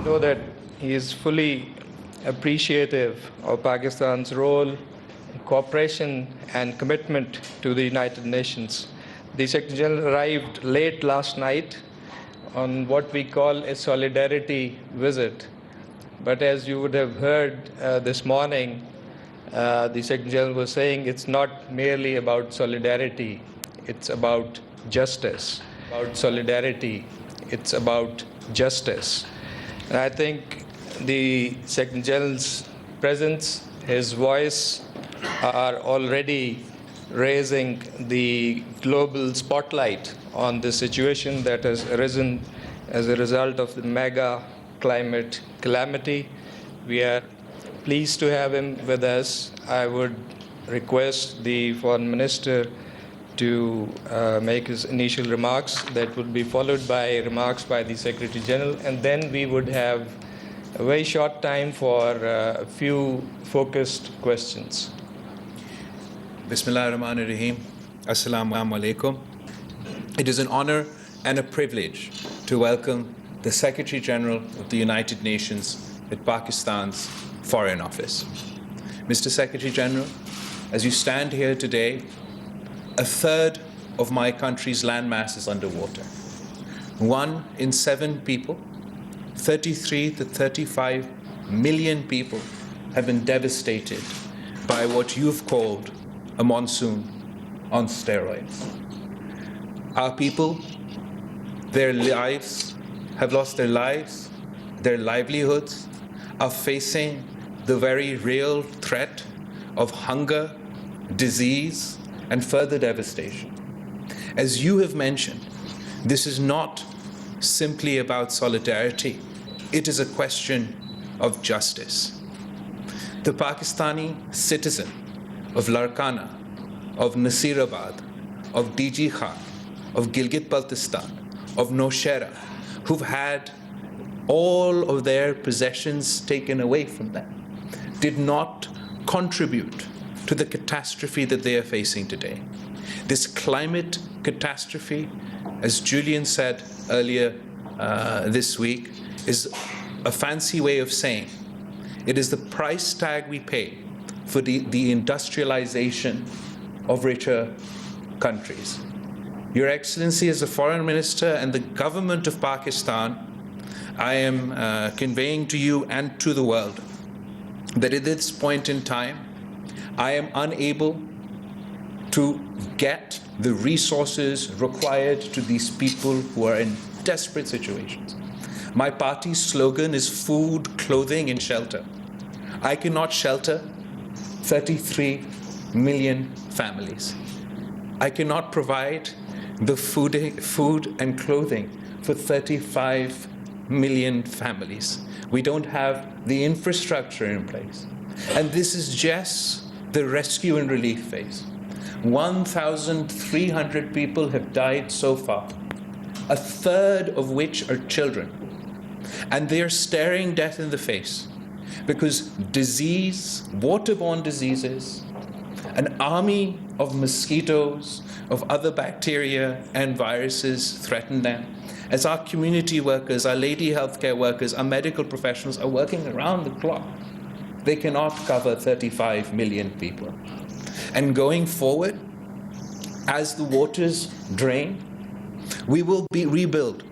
Bhutto that he is fully appreciative of Pakistan's role, cooperation, and commitment to the United Nations. The Secretary General arrived late last night on what we call a solidarity visit. But as you would have heard this morning, the Secretary General was saying it's not merely about solidarity, it's about justice. About solidarity, it's about justice. And I think the Secretary General's presence, his voice, are already raising the global spotlight on the situation that has arisen as a result of the mega climate calamity. We are pleased to have him with us. I would request the Foreign Minister to make his initial remarks. That would be followed by remarks by the Secretary General, and then we would have a very short time for a few focused questions. Bismillah ar-Rahman ar-Rahim. Assalamu alaikum. It is an honor and a privilege to welcome the Secretary General of the United Nations at Pakistan's Foreign Office. Mr. Secretary General, as you stand here today, a third of my country's landmass is underwater. 1 in 7 people, 33 to 35 million people have been devastated by what you've called a monsoon on steroids. Our people, their lives, have lost their lives, their livelihoods, are facing the very real threat of hunger, disease, and further devastation. As you have mentioned, this is not simply about solidarity, it is a question of justice. The Pakistani citizen of Larkana, of Nasirabad, of DG Khan, of Gilgit-Baltistan, of Nowshera, who've had all of their possessions taken away from them, did not contribute to the catastrophe that they are facing today. This climate catastrophe, as Julian said earlier this week, is a fancy way of saying it is the price tag we pay for the industrialization of richer countries. Your Excellency, as the Foreign Minister and the government of Pakistan, I am conveying to you and to the world that at this point in time, I am unable to get the resources required to these people who are in desperate situations. My party's slogan is food, clothing, and shelter. I cannot shelter 33 million families. I cannot provide the food and clothing for 35 million families. We don't have the infrastructure in place. And this is just the rescue and relief phase. 1,300 people have died so far, a third of which are children. And they are staring death in the face because disease, waterborne diseases, an army of mosquitoes, of other bacteria and viruses threaten them. As our community workers, our lady healthcare workers, our medical professionals are working around the clock, they cannot cover 35 million people. And going forward, as the waters drain, we will rebuild.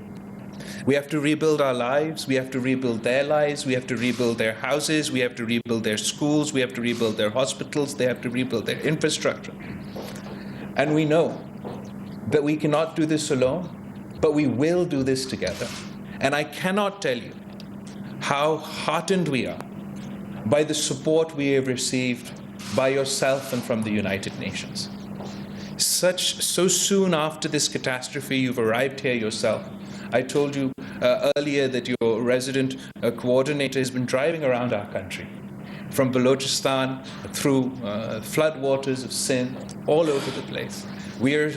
We have to rebuild our lives, we have to rebuild their lives, we have to rebuild their houses, we have to rebuild their schools, we have to rebuild their hospitals, they have to rebuild their infrastructure. And we know that we cannot do this alone, but we will do this together. And I cannot tell you how heartened we are by the support we have received by yourself and from the United Nations. So soon after this catastrophe, you've arrived here yourself. I told you earlier that your resident coordinator has been driving around our country, from Balochistan through floodwaters of Sindh, all over the place. We are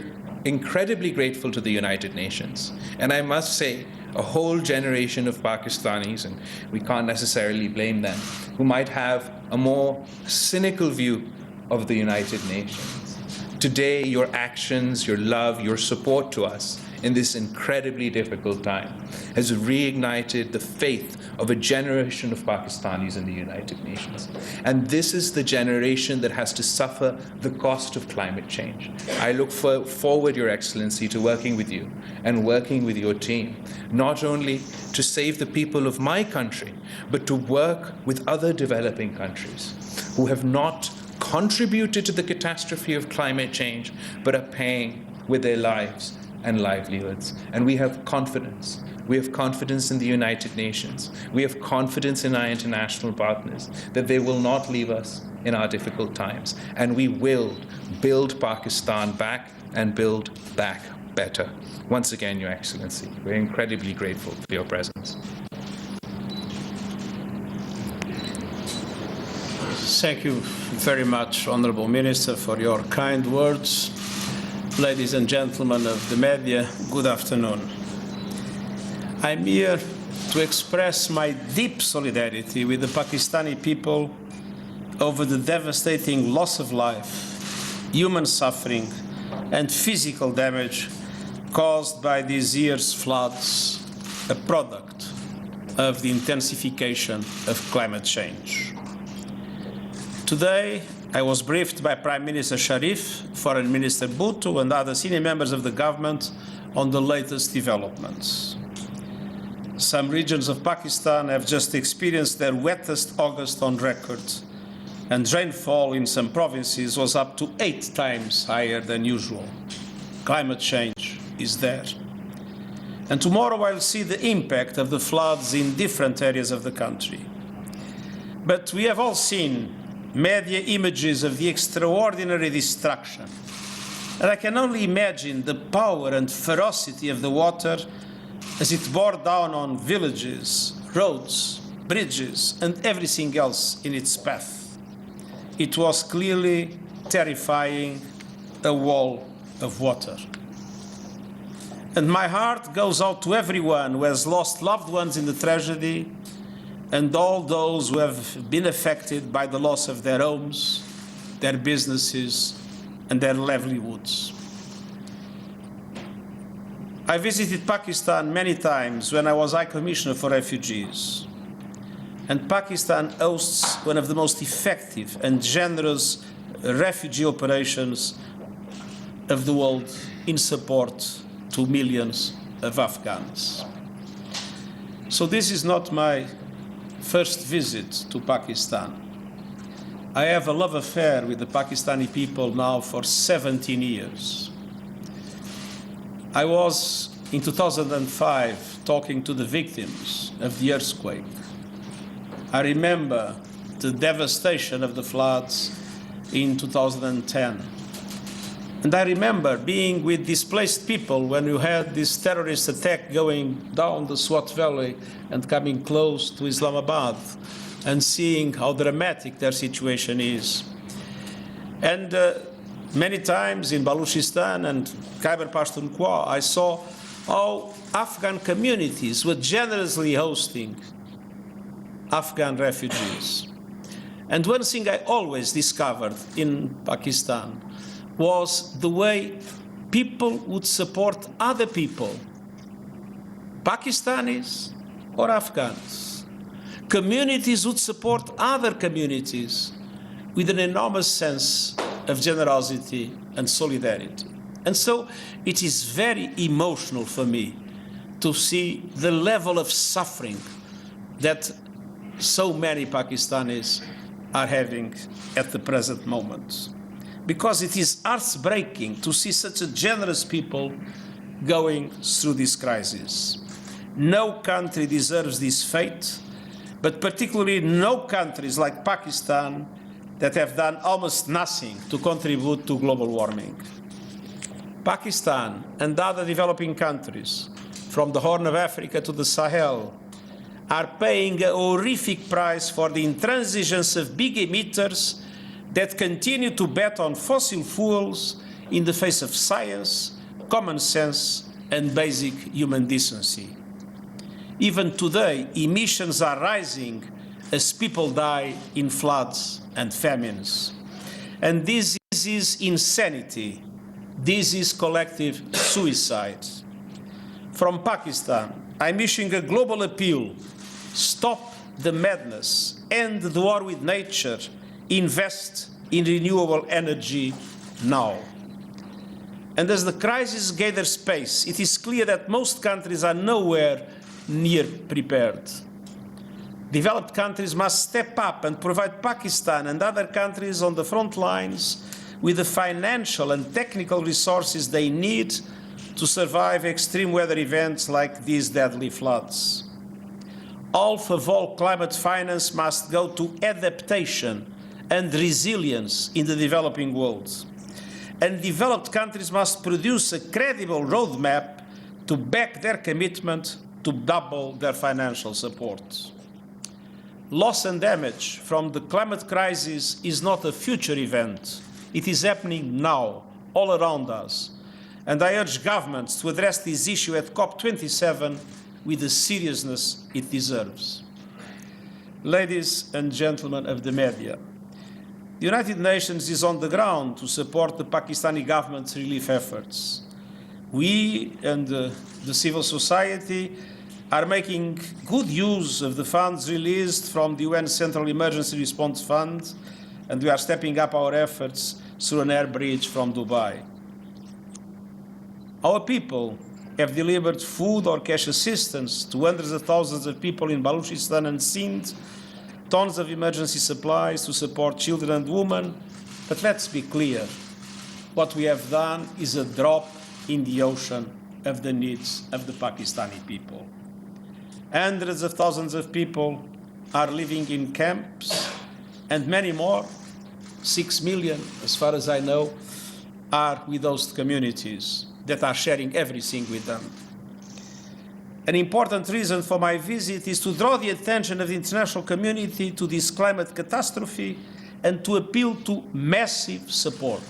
incredibly grateful to the United Nations. And I must say, a whole generation of Pakistanis, and we can't necessarily blame them, who might have a more cynical view of the United Nations. Today, your actions, your love, your support to us in this incredibly difficult time, has reignited the faith of a generation of Pakistanis in the United Nations. And this is the generation that has to suffer the cost of climate change. I look forward, Your Excellency, to working with you and working with your team, not only to save the people of my country, but to work with other developing countries who have not contributed to the catastrophe of climate change, but are paying with their lives and livelihoods. And we have confidence. We have confidence in the United Nations. We have confidence in our international partners that they will not leave us in our difficult times. And we will build Pakistan back and build back better. Once again, Your Excellency, we're incredibly grateful for your presence. Thank you very much, Honourable Minister, for your kind words. Ladies and gentlemen of the media, good afternoon. I'm here to express my deep solidarity with the Pakistani people over the devastating loss of life, human suffering, and physical damage caused by this year's floods, a product of the intensification of climate change. Today, I was briefed by Prime Minister Sharif, Foreign Minister Bhutto, and other senior members of the government on the latest developments. Some regions of Pakistan have just experienced their wettest August on record, and rainfall in some provinces was up to 8 times higher than usual. Climate change is there. And tomorrow I'll see the impact of the floods in different areas of the country. But we have all seen media images of the extraordinary destruction. And I can only imagine the power and ferocity of the water as it bore down on villages, roads, bridges, and everything else in its path. It was clearly terrifying, a wall of water. And my heart goes out to everyone who has lost loved ones in the tragedy, and all those who have been affected by the loss of their homes, their businesses, and their livelihoods. I visited Pakistan many times when I was High Commissioner for Refugees. And Pakistan hosts one of the most effective and generous refugee operations of the world in support to millions of Afghans. So this is not my first visit to Pakistan. I have a love affair with the Pakistani people now for 17 years. I was, in 2005, talking to the victims of the earthquake. I remember the devastation of the floods in 2010. And I remember being with displaced people when you had this terrorist attack going down the Swat Valley and coming close to Islamabad and seeing how dramatic their situation is. And many times in Baluchistan and Khyber Pakhtunkhwa, I saw how Afghan communities were generously hosting Afghan refugees. And one thing I always discovered in Pakistan was the way people would support other people, Pakistanis or Afghans. Communities would support other communities with an enormous sense of generosity and solidarity. And so it is very emotional for me to see the level of suffering that so many Pakistanis are having at the present moment. Because it is heartbreaking to see such a generous people going through this crisis. No country deserves this fate, but particularly no countries like Pakistan that have done almost nothing to contribute to global warming. Pakistan and other developing countries, from the Horn of Africa to the Sahel, are paying a horrific price for the intransigence of big emitters that continue to bet on fossil fuels in the face of science, common sense, and basic human decency. Even today, emissions are rising as people die in floods and famines. And this is insanity. This is collective suicide. From Pakistan, I'm issuing a global appeal. Stop the madness, end the war with nature, invest in renewable energy now. And as the crisis gathers pace, it is clear that most countries are nowhere near prepared. Developed countries must step up and provide Pakistan and other countries on the front lines with the financial and technical resources they need to survive extreme weather events like these deadly floods. Half of all climate finance must go to adaptation and resilience in the developing world. And developed countries must produce a credible roadmap to back their commitment to double their financial support. Loss and damage from the climate crisis is not a future event. It is happening now, all around us. And I urge governments to address this issue at COP27 with the seriousness it deserves. Ladies and gentlemen of the media, the United Nations is on the ground to support the Pakistani government's relief efforts. We and the civil society are making good use of the funds released from the UN Central Emergency Response Fund, and we are stepping up our efforts through an air bridge from Dubai. Our people have delivered food or cash assistance to hundreds of thousands of people in Balochistan and Sindh, tons of emergency supplies to support children and women. But let's be clear, what we have done is a drop in the ocean of the needs of the Pakistani people. Hundreds of thousands of people are living in camps, and many more, 6 million, as far as I know, are with host communities that are sharing everything with them. An important reason for my visit is to draw the attention of the international community to this climate catastrophe and to appeal to massive support.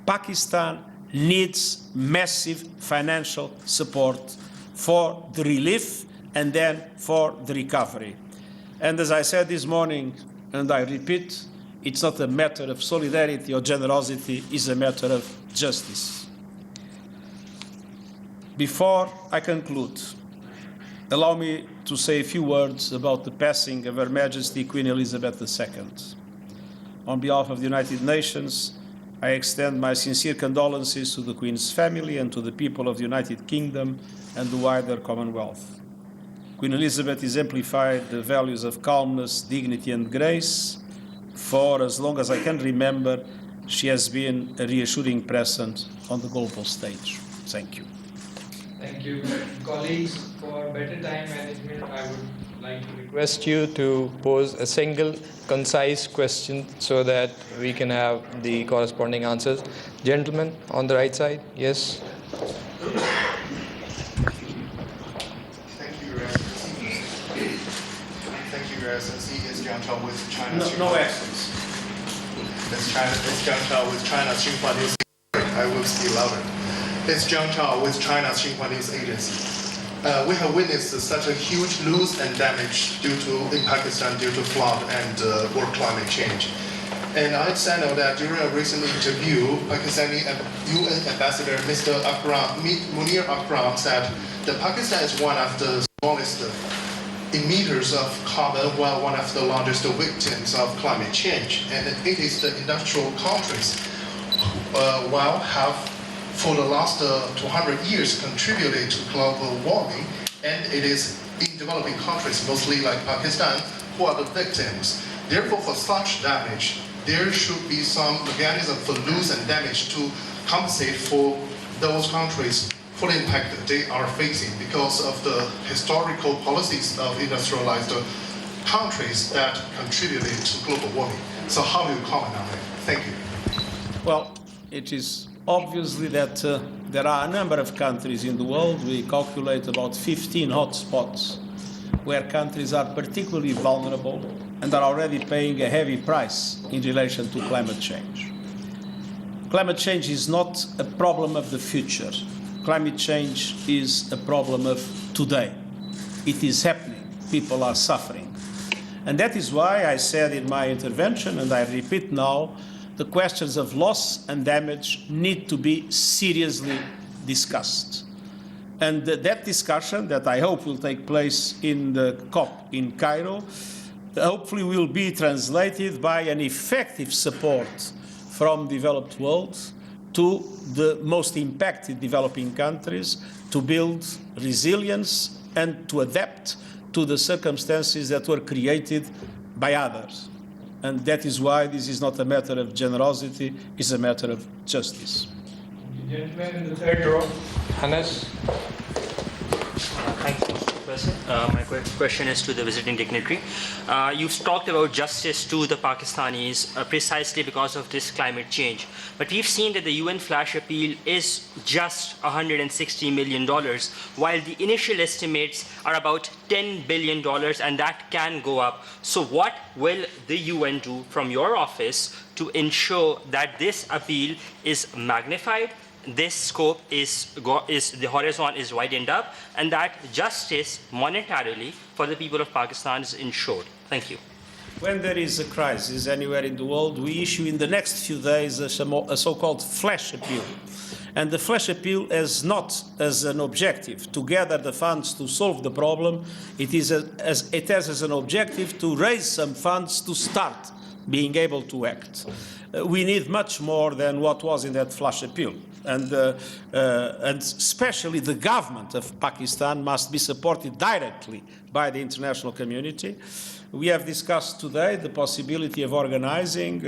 Pakistan needs massive financial support for the relief and then for the recovery. And as I said this morning, and I repeat, it's not a matter of solidarity or generosity, it's a matter of justice. Before I conclude, allow me to say a few words about the passing of Her Majesty Queen Elizabeth II. On behalf of the United Nations, I extend my sincere condolences to the Queen's family and to the people of the United Kingdom and the wider Commonwealth. Queen Elizabeth exemplified the values of calmness, dignity, and grace. For as long as I can remember, she has been a reassuring presence on the global stage. Thank you. Thank you. Colleagues, for better time management, I would like to request you to pose a single, concise question so that we can have the corresponding answers. Gentlemen, on the right side. Yes. Thank you, Your Excellency. Thank you, Your Excellency. It's Jiang Chao with China. No accents. It's Jiang Chao with China's Xinhua News. I will speak louder. It's Jiang Chao with China's Xinhua News Agency. We have witnessed such a huge loss and damage in Pakistan due to flood and world climate change. And I know that during a recent interview, Pakistani UN Ambassador Mr. Munir Akram said that Pakistan is one of the smallest emitters of carbon, while one of the largest victims of climate change. And it is the industrial countries, while have for the last 200 years contributed to global warming, and it is in developing countries, mostly like Pakistan, who are the victims. Therefore, for such damage, there should be some mechanism for loss and damage to compensate for those countries for the impact that they are facing because of the historical policies of industrialized countries that contributed to global warming. So how do you comment on it? Thank you. Well, it is obviously that there are a number of countries in the world. We calculate about 15 hotspots where countries are particularly vulnerable and are already paying a heavy price in relation to climate change. Climate change is not a problem of the future. Climate change is a problem of today. It is happening. People are suffering. And that is why I said in my intervention, and I repeat now, the questions of loss and damage need to be seriously discussed. And that discussion that I hope will take place in the COP in Cairo hopefully will be translated by an effective support from the developed world to the most impacted developing countries to build resilience and to adapt to the circumstances that were created by others. And that is why this is not a matter of generosity, it's a matter of justice. Gentleman in the third row, Hannes. Thank you, Mr. President. My question is to the visiting dignitary. You've talked about justice to the Pakistanis precisely because of this climate change. But we've seen that the UN flash appeal is just $160 million, while the initial estimates are about $10 billion, and that can go up. So what will the UN do from your office to ensure that this appeal is magnified, this scope is the horizon is widened up, and that justice monetarily for the people of Pakistan is ensured? Thank you. When there is a crisis anywhere in the world, we issue in the next few days a so-called flash appeal. And the flash appeal has not as an objective to gather the funds to solve the problem. It has as an objective to raise some funds to start being able to act. We need much more than what was in that flash appeal. And especially the government of Pakistan must be supported directly by the international community. We have discussed today the possibility of organizing,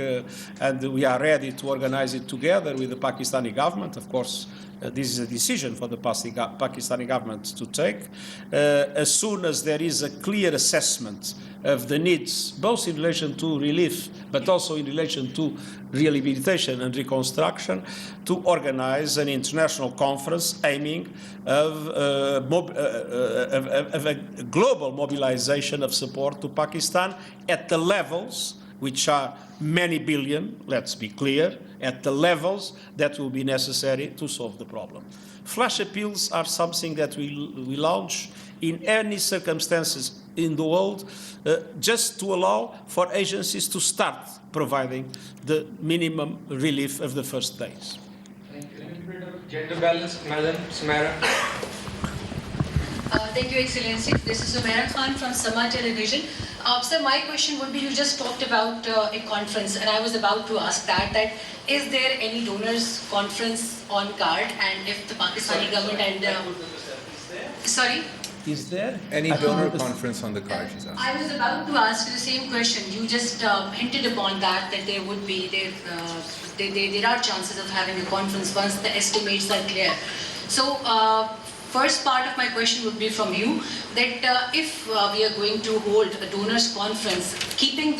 and we are ready to organize it together with the Pakistani government. Of course, this is a decision for the Pakistani government to take. As soon as there is a clear assessment of the needs, both in relation to relief, but also in relation to rehabilitation and reconstruction, to organize an international conference aiming of a global mobilization of support to Pakistan at the levels which are many billion, let's be clear, at the levels that will be necessary to solve the problem. Flash appeals are something that we launch in any circumstances in the world, just to allow for agencies to start providing the minimum relief of the first days. Thank you. A little bit of gender balance, Madam Samara. Thank you, Excellency. This is Sumaira Khan from Sama Television. Sir, my question would be, you just talked about a conference, and I was about to ask that is there any donors conference on card, and if the Pakistani government and... sorry? Is there any donor conference on the card? I was about to ask the same question. You just hinted upon that there would be, there are chances of having a conference once the estimates are clear. So, first part of my question would be from you, that if we are going to hold a donors conference, keeping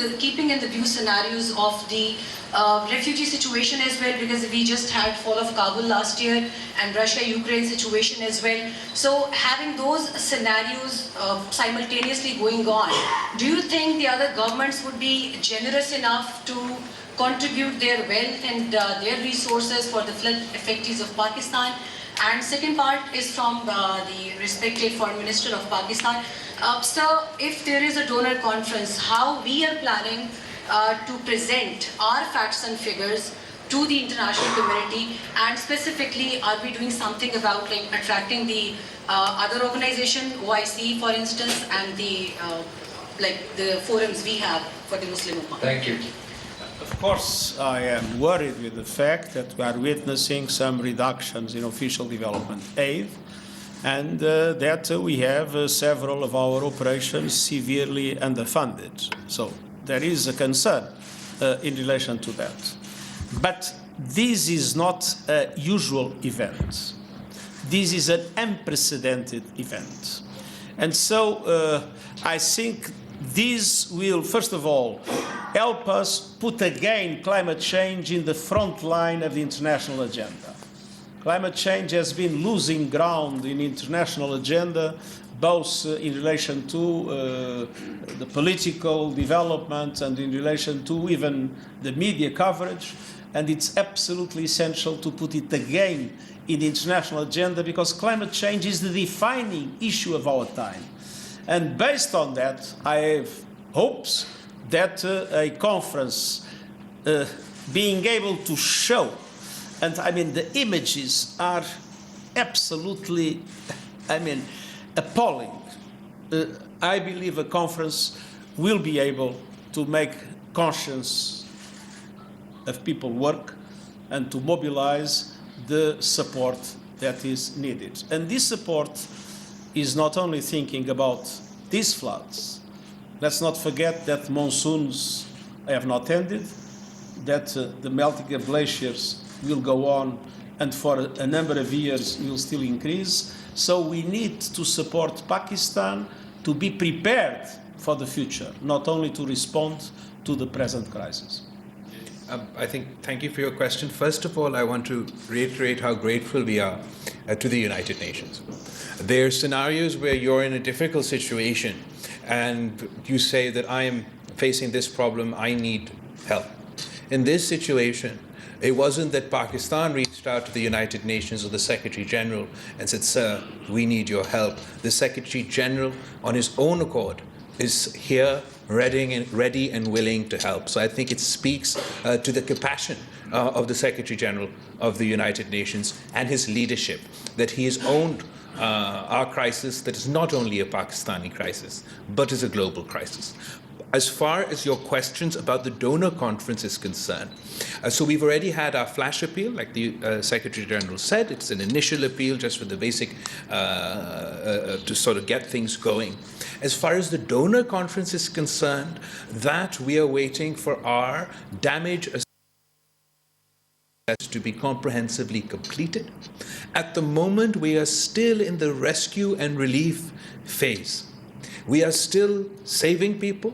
in the view scenarios of the refugee situation as well, because we just had fall of Kabul last year and Russia-Ukraine situation as well. So having those scenarios simultaneously going on, do you think the other governments would be generous enough to contribute their wealth and their resources for the flood affectees of Pakistan? And second part is from the respected Foreign Minister of Pakistan. Sir, if there is a donor conference, how we are planning to present our facts and figures to the international community, and specifically, are we doing something about attracting the other organization, OIC for instance, and the the forums we have for the Muslim Ummah? Thank you. Of course, I am worried with the fact that we are witnessing some reductions in official development aid, and that we have several of our operations severely underfunded. So there is a concern in relation to that. But this is not a usual event. This is an unprecedented event. And so I think this will, first of all, help us put again climate change in the front line of the international agenda. Climate change has been losing ground in the international agenda, both in relation to the political development and in relation to even the media coverage. And it's absolutely essential to put it again in the international agenda, because climate change is the defining issue of our time. And based on that, I have hopes that a conference being able to show, and I mean the images are absolutely appalling. I believe a conference will be able to make conscience of people work and to mobilize the support that is needed. And this support is not only thinking about these floods. Let's not forget that monsoons have not ended, that the melting of glaciers will go on and for a number of years will still increase. So we need to support Pakistan to be prepared for the future, not only to respond to the present crisis. Thank you for your question. First of all, I want to reiterate how grateful we are to the United Nations. There are scenarios where you're in a difficult situation and you say that I am facing this problem, I need help. In this situation, it wasn't that Pakistan reached out to the United Nations or the Secretary General and said, sir, we need your help. The Secretary General, on his own accord, is here, ready and willing to help. So I think it speaks to the compassion of the Secretary General of the United Nations and his leadership, that he has owned our crisis that is not only a Pakistani crisis, but is a global crisis. As far as your questions about the donor conference is concerned, so we've already had our flash appeal, like the Secretary General said. It's an initial appeal just for the basic, to sort of get things going. As far as the donor conference is concerned, that we are waiting for our damage assessment to be comprehensively completed. At the moment, we are still in the rescue and relief phase. We are still saving people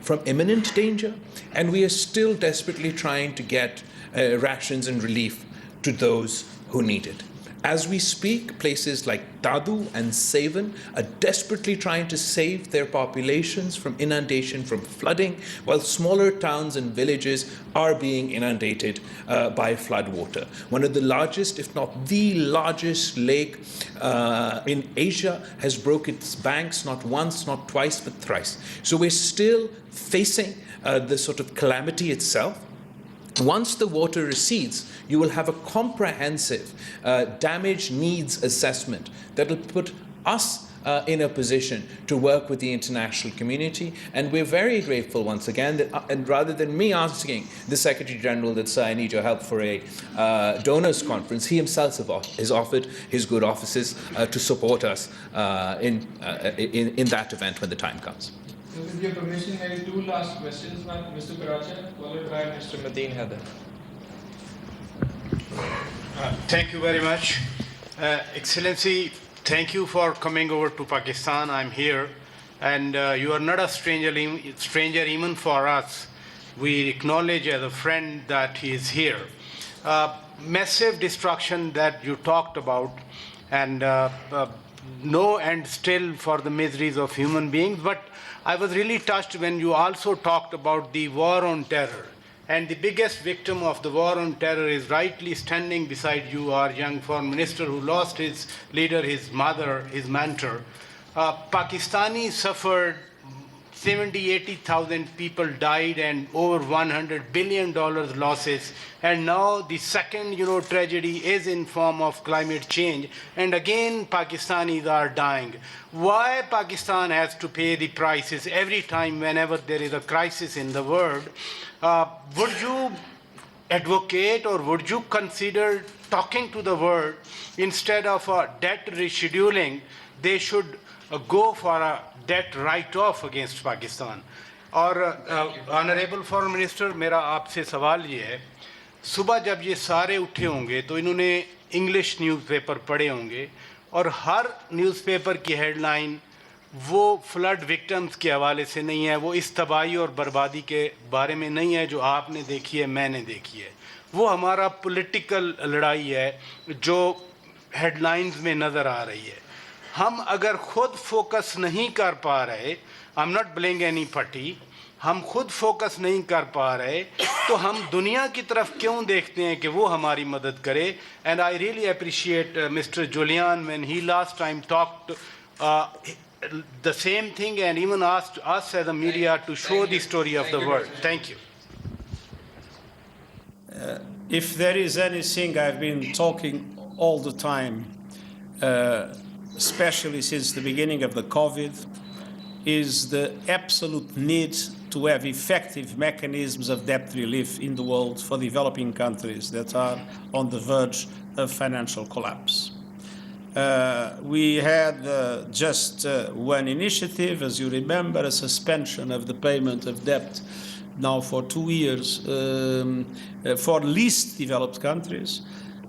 from imminent danger, and we are still desperately trying to get rations and relief to those who need it. As we speak, places like Dadu and Sevan are desperately trying to save their populations from inundation, from flooding, while smaller towns and villages are being inundated by floodwater. One of the largest, if not the largest lake in Asia has broke its banks not once, not twice, but thrice. So we're still facing the sort of calamity itself. Once the water recedes, you will have a comprehensive damage needs assessment that will put us in a position to work with the international community. And we're very grateful once again that, and rather than me asking the Secretary General that, sir, I need your help for a donors conference, he himself has offered his good offices to support us in that event when the time comes. So with your permission, maybe two last questions, Mr. Karacha, followed by Mr. Madeen Haider. Thank you very much. Excellency, thank you for coming over to Pakistan. I'm here, and you are not a stranger even for us. We acknowledge as a friend that he is here. Massive destruction that you talked about, and no end still for the miseries of human beings, but I was really touched when you also talked about the war on terror. And the biggest victim of the war on terror is rightly standing beside you, our young foreign minister who lost his leader, his mother, his mentor. Pakistanis suffered 80,000 people died and over $100 billion losses. And now the second, tragedy is in form of climate change. And again, Pakistanis are dying. Why Pakistan has to pay the prices every time whenever there is a crisis in the world? Would you advocate or would you consider talking to the world instead of a debt rescheduling? They should go for a debt write-off against Pakistan. और honourable foreign minister, मेरा आपसे सवाल ये है, सुबह जब ये सारे उठे होंगे तो इन्होंने इंग्लिश न्यूज़पेपर पढ़े होंगे और हर न्यूज़पेपर की हेडलाइन वो फ्लड विक्टिम्स के हवाले से नहीं है, वो इस तबाही और बर्बादी के बारे में नहीं है जो आपने देखी है, मैंने देखी है. वो हमारा पॉलिटिकल लड़ाई है जो हेडलाइंस में नज़र आ रही है. हम अगर खुद फोकस नहीं कर पा रहे, I am not blaming any party, हम खुद फोकस नहीं कर पा रहे तो हम दुनिया की तरफ क्यों देखते हैं कि वो हमारी मदद करे. And I really appreciate mister Julian when he last time talked the same thing and even asked us as a media to show the story of the world. Thank you. If there is anything I've been talking all the time especially since the beginning of the COVID, is the absolute need to have effective mechanisms of debt relief in the world for developing countries that are on the verge of financial collapse. We had just one initiative, as you remember, a suspension of the payment of debt now for 2 years for least developed countries.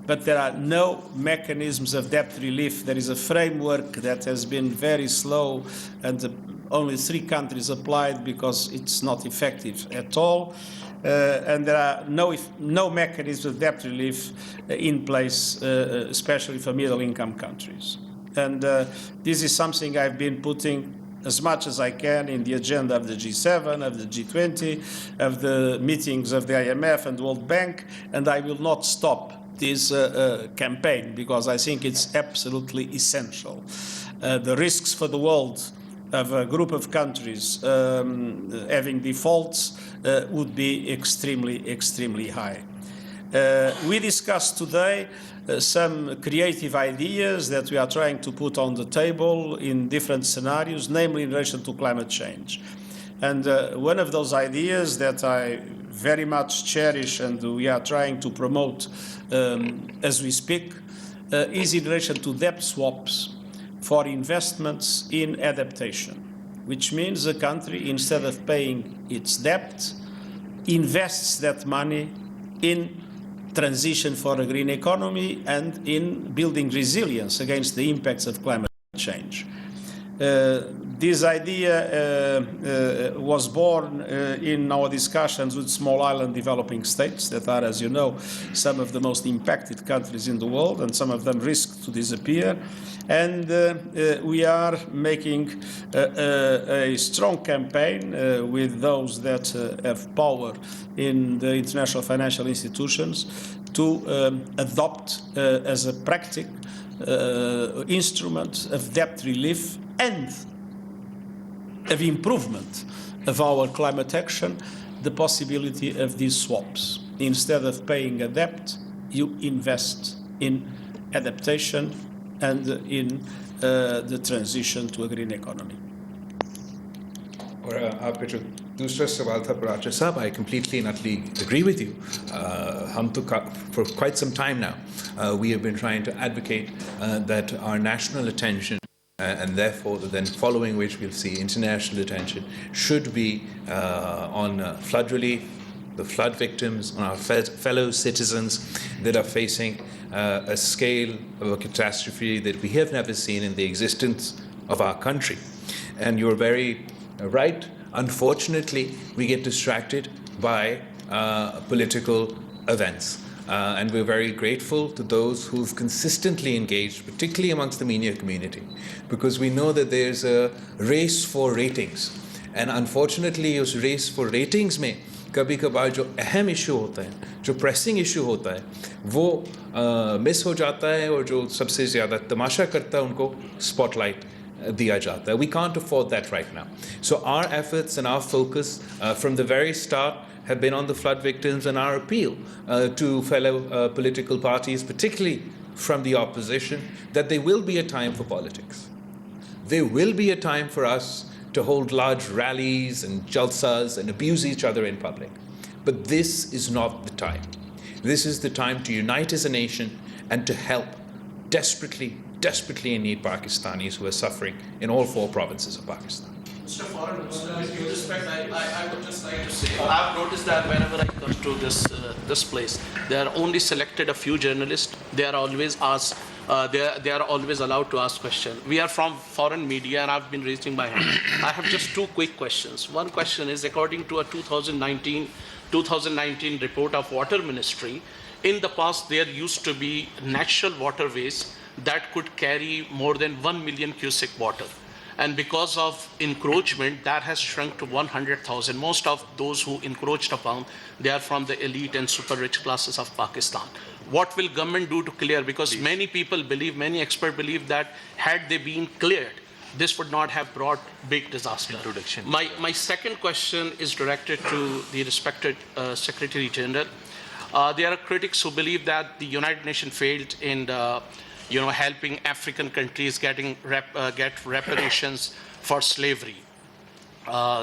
But there are no mechanisms of debt relief. There is a framework that has been very slow, and only 3 countries applied because it's not effective at all. And there are no mechanisms of debt relief in place, especially for middle-income countries. And this is something I've been putting as much as I can in the agenda of the G7, of the G20, of the meetings of the IMF and World Bank, and I will not stop this campaign because I think it's absolutely essential. The risks for the world of a group of countries having defaults would be extremely, extremely high. We discussed today some creative ideas that we are trying to put on the table in different scenarios, namely in relation to climate change. And one of those ideas that I very much cherish and we are trying to promote as we speak is in relation to debt swaps for investments in adaptation, which means a country, instead of paying its debt, invests that money in transition for a green economy and in building resilience against the impacts of climate change. This idea was born in our discussions with small island developing states that are, as you know, some of the most impacted countries in the world, and some of them risk to disappear. And we are making a strong campaign with those that have power in the international financial institutions to adopt as a practical instrument of debt relief and of improvement of our climate action, the possibility of these swaps. Instead of paying a debt, you invest in adaptation and in the transition to a green economy. और आपका जो दूसरा सवाल था Paracha साहब, I completely and utterly agree with you. हम तो for quite some time now we have been trying to advocate that our national attention and therefore then following which we'll see international attention should be on flood relief, the flood victims, on our fellow citizens that are facing a scale of a catastrophe that we have never seen in the existence of our country. And you're very right. Unfortunately, we get distracted by political events. And we're very grateful to those who've consistently engaged, particularly amongst the media community, because we know that there's a race for ratings. And unfortunately, उस race for ratings में कभी कभार जो अहम issue होता है, जो pressing issue होता है, वो मिस हो जाता है, और जो सबसे ज़्यादा तमाशा करता है उनको स्पॉटलाइट दिया जाता है. We can't afford that right now. So our efforts and our focus from the very start have been on the flood victims, and our appeal to fellow political parties, particularly from the opposition, that there will be a time for politics. There will be a time for us to hold large rallies and jalsas and abuse each other in public. But this is not the time. This is the time to unite as a nation and to help desperately, desperately in need Pakistanis who are suffering in all 4 provinces of Pakistan. Mr. Foreign Minister, with due respect, I would just like to say, I've noticed that whenever I come to this place, there are only selected a few journalists. They are always asked, they are always allowed to ask questions. We are from foreign media, and I've been raising my hand. I have just 2 quick questions. One question is, according to a 2019 report of Water Ministry, in the past there used to be natural waterways that could carry more than 1 million cubic water. And because of encroachment, that has shrunk to 100,000. Most of those who encroached upon, they are from the elite and super rich classes of Pakistan. What will government do to clear? Because many people believe, many experts believe that had they been cleared, this would not have brought big disaster. My second question is directed to the respected Secretary General. There are critics who believe that the United Nations failed in helping African countries get reparations for slavery.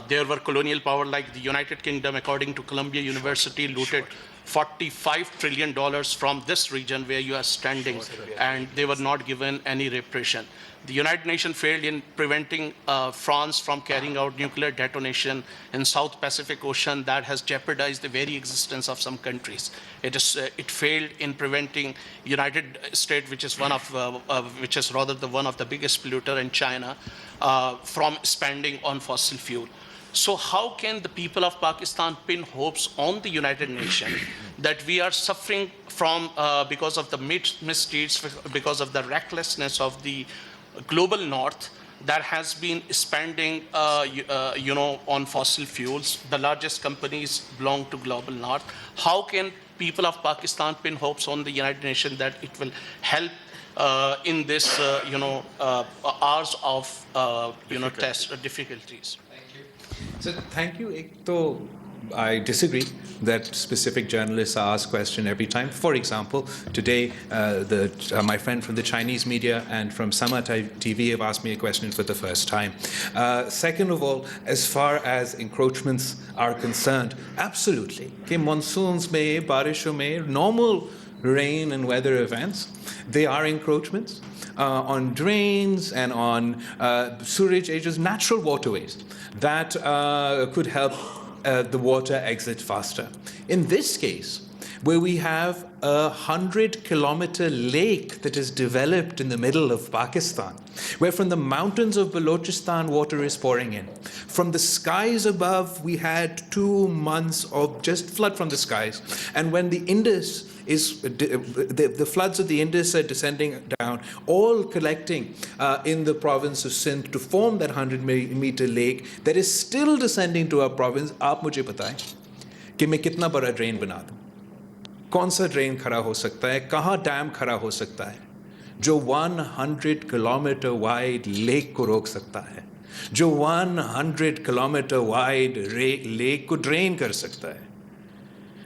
There were colonial power like the United Kingdom, according to Columbia University, looted $45 trillion from this region where you are standing, and they were not given any reparation. The United Nations failed in preventing France from carrying out nuclear detonation in South Pacific Ocean that has jeopardized the very existence of some countries. It failed in preventing United States, which is one of the biggest polluter in China, from spending on fossil fuel. So how can the people of Pakistan pin hopes on the United Nations that we are suffering from because of the misdeeds, because of the recklessness of the global north that has been spending on fossil fuels? The largest companies belong to global north. How can people of Pakistan pin hopes on the United Nations that it will help in this hours of difficulties? So thank you. Ek to I disagree that specific journalists are asked question every time. For example, today my friend from the Chinese media and from Sama TV have asked me a question for the first time. Second of all, as far as encroachments are concerned, absolutely. Okay, monsoons mein, barishon mein, normal rain and weather events, they are encroachments on drains and on sewerage edges, natural waterways that could help the water exit faster. In this case, where we have a 100-kilometer lake that is developed in the middle of Pakistan, where from the mountains of Balochistan water is pouring in. From the skies above, we had 2 months of just flood from the skies. And when the Indus the floods of the Indus are descending down, all collecting in the province of Sindh to form that 100-meter lake that is still descending to our province. आप मुझे बताएं कि मैं कितना बड़ा drain बना दूं? कौन सा ड्रेन खड़ा हो सकता है? कहाँ डैम खड़ा हो सकता है जो 100 किलोमीटर वाइड लेक को रोक सकता है, जो 100 किलोमीटर वाइड लेक को ड्रेन कर सकता है?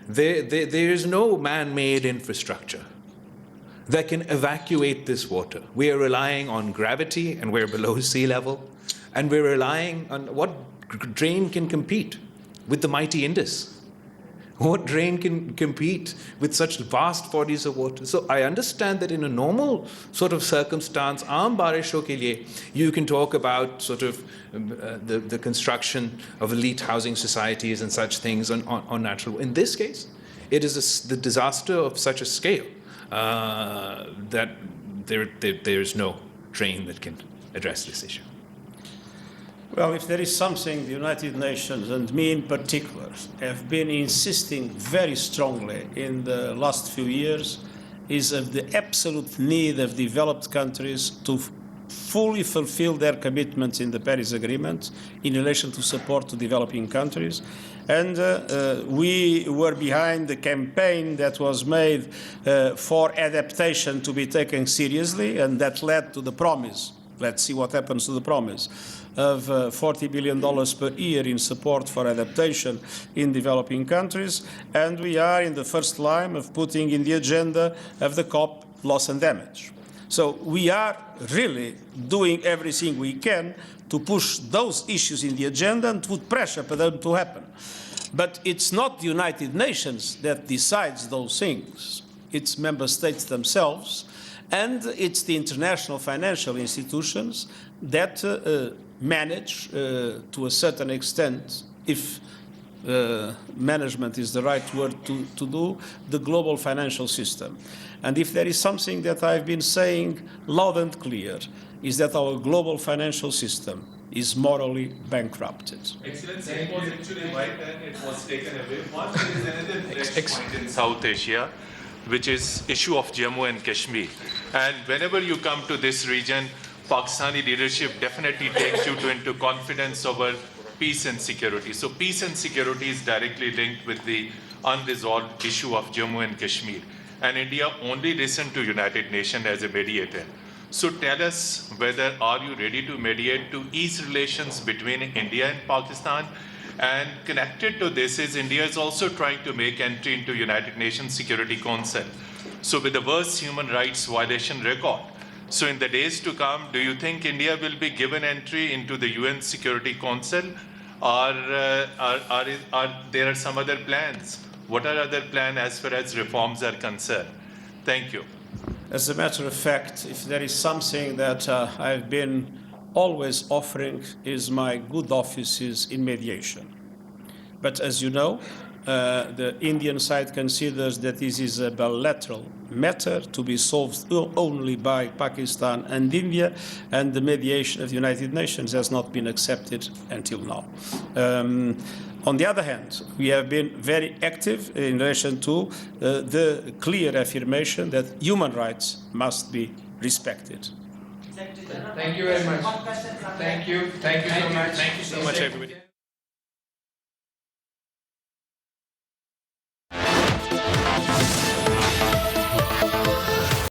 There is no man-made infrastructure that can evacuate this water. We are relying on gravity, and we're below sea level, and we're relying on what drain can compete with the mighty Indus. What drain can compete with such vast bodies of water? So I understand that in a normal sort of circumstance, aam barisho ke liye, you can talk about sort of the construction of elite housing societies and such things on natural. In this case, it is the disaster of such a scale that there is no drain that can address this issue. Well, if there is something the United Nations, and me in particular, have been insisting very strongly in the last few years, is of the absolute need of developed countries to fully fulfill their commitments in the Paris Agreement in relation to support to developing countries. And we were behind the campaign that was made for adaptation to be taken seriously, and that led to the promise. Let's see what happens to the promise of $40 billion per year in support for adaptation in developing countries. And we are in the first line of putting in the agenda of the COP loss and damage. So we are really doing everything we can to push those issues in the agenda and put pressure for them to happen. But it's not the United Nations that decides those things. It's member states themselves, and it's the international financial institutions that manage, to a certain extent, if management is the right word to do, the global financial system. And if there is something that I've been saying loud and clear, is that our global financial system is morally bankrupted. Excellency, it was actually right and it was taken away. Once there is another next point in South Asia, which is issue of Jammu and Kashmir. And whenever you come to this region, Pakistani leadership definitely takes you into confidence over peace and security. So peace and security is directly linked with the unresolved issue of Jammu and Kashmir. And India only listened to United Nations as a mediator. So tell us whether are you ready to mediate to ease relations between India and Pakistan? And connected to this is India is also trying to make entry into United Nations Security Council. So with the worst human rights violation record, So in the days to come, do you think India will be given entry into the UN Security Council, or there are some other plans? What are other plans as far as reforms are concerned? Thank you. As a matter of fact, if there is something that I've been always offering is my good offices in mediation. But as you know, the Indian side considers that this is a bilateral matter to be solved only by Pakistan and India, and the mediation of the United Nations has not been accepted until now. On the other hand, we have been very active in relation to the clear affirmation that human rights must be respected. Thank you very much. Thank you. Thank you so much. Thank you so much, everybody.